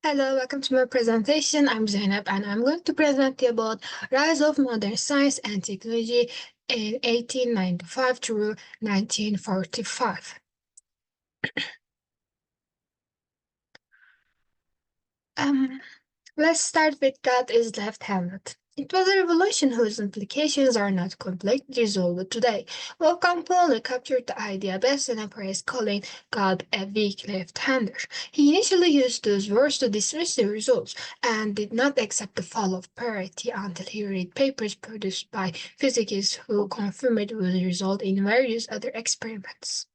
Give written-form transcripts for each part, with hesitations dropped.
Hello, welcome to my presentation. I'm Zainab and I'm going to present you about rise of modern science and technology in 1895 through 1945. Um, let's start with God is left-handed. It was a revolution whose implications are not completely resolved today. Wolfgang Pauli captured the idea best in a phrase calling God a weak left-hander. He initially used those words to dismiss the results and did not accept the fall of parity until he read papers produced by physicists who confirmed the result in various other experiments.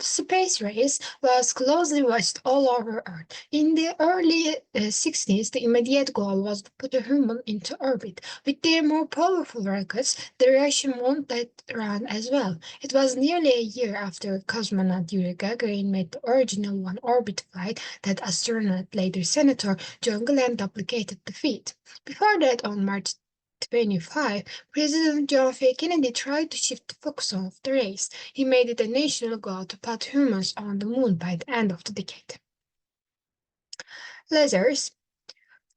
Space race was closely watched all over Earth. In the early 60s, the immediate goal was to put a human into orbit. With their more powerful rockets, the Russian wanted run as well. It was nearly a year after cosmonaut Yuri Gagarin made the original one-orbit flight that astronaut, later Senator John Glenn, duplicated the feat. Before that, on March 25, President John F. Kennedy tried to shift the focus of the race. He made it a national goal to put humans on the moon by the end of the decade. Lasers.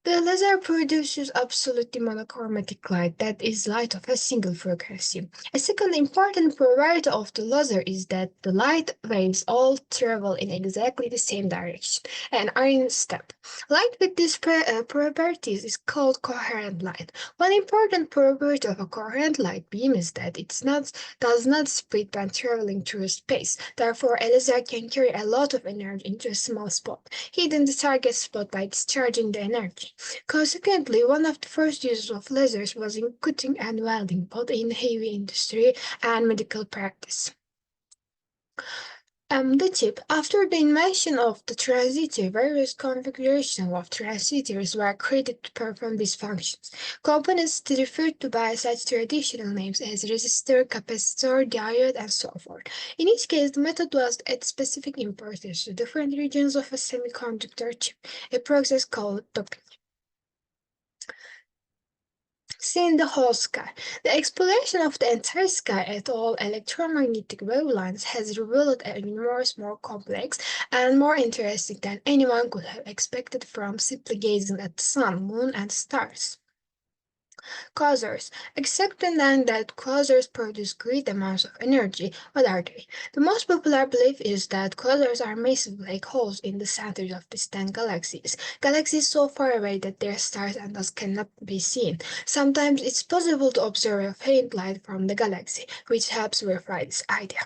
The laser produces absolutely monochromatic light that is light of a single frequency. A second important property of the laser is that the light waves all travel in exactly the same direction and are in step. Light with these properties is called coherent light. One important property of a coherent light beam is that does not split when traveling through space. Therefore, a laser can carry a lot of energy into a small spot, hitting the target spot by discharging the energy. Consequently, one of the first uses of lasers was in cutting and welding, both in heavy industry and medical practice. The chip. After the invention of the transistor, various configurations of transistors were created to perform these functions. Components referred to by such traditional names as resistor, capacitor, diode, and so forth. In each case, the method was to add specific importance to different regions of a semiconductor chip, a process called doping. Seeing the whole sky. The exploration of the entire sky at all electromagnetic wavelengths has revealed a universe more complex and more interesting than anyone could have expected from simply gazing at the sun, moon, and stars. Quasars. Accepting then that quasars produce great amounts of energy, what are they? The most popular belief is that quasars are massive black holes in the centers of distant galaxies, galaxies so far away that their stars and us cannot be seen. Sometimes it's possible to observe a faint light from the galaxy, which helps verify this idea.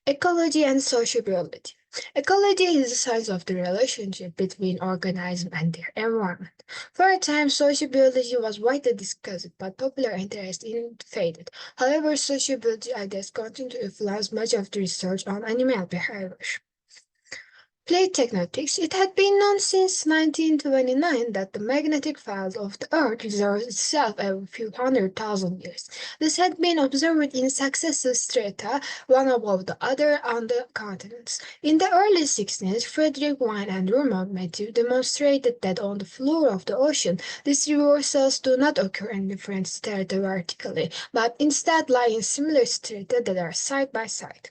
Ecology and sociobiology. Ecology is the science of the relationship between organisms and their environment. For a time, sociobiology was widely discussed, but popular interest in it faded. However, sociobiology ideas continue to influence much of the research on animal behavior. Plate tectonics. It had been known since 1929 that the magnetic field of the Earth resolves itself every few 100,000 years. This had been observed in successive strata, one above the other on the continents. In the early 16th, Frederick Wine and Roman Matthew demonstrated that on the floor of the ocean, these reversals do not occur in different strata vertically, but instead lie in similar strata that are side by side.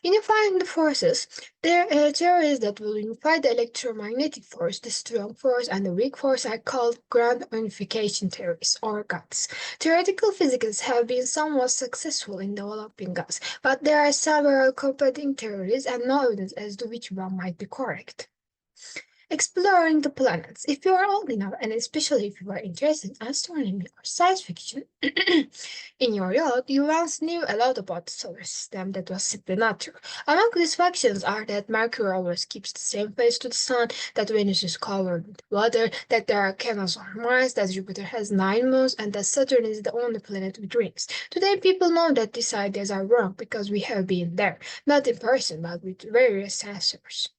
Unifying the forces, there are theories that will unify the electromagnetic force, the strong force, and the weak force are called ground unification theories, or GUTs. Theoretical physicists have been somewhat successful in developing GUTs, but there are several competing theories and no evidence as to which one might be correct. Exploring the planets. If you are old enough, and especially if you are interested in astronomy or science fiction, in your youth, you once knew a lot about the solar system that was simply not true. Among these factions are that Mercury always keeps the same face to the sun, that Venus is covered with water, that there are canals on Mars, that Jupiter has 9 moons, and that Saturn is the only planet with rings. Today, people know that these ideas are wrong because we have been there, not in person, but with various sensors.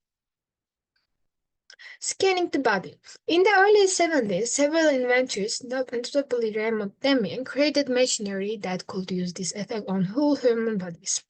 Scanning the body. In the early 70s, several inventors, notably Raymond Demian, created machinery that could use this effect on whole human bodies.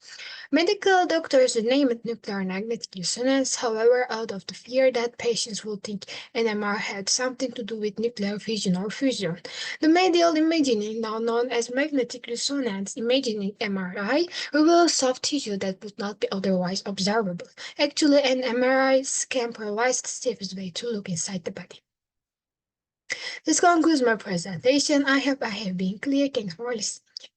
Medical doctors name it nuclear magnetic resonance, however, out of the fear that patients will think NMR had something to do with nuclear fission or fusion. The medial imaging, now known as magnetic resonance imaging MRI, reveals soft tissue that would not be otherwise observable. Actually, an MRI scan provides the safest way to look inside the body. This concludes my presentation. I hope I have been clear. Thanks for listening.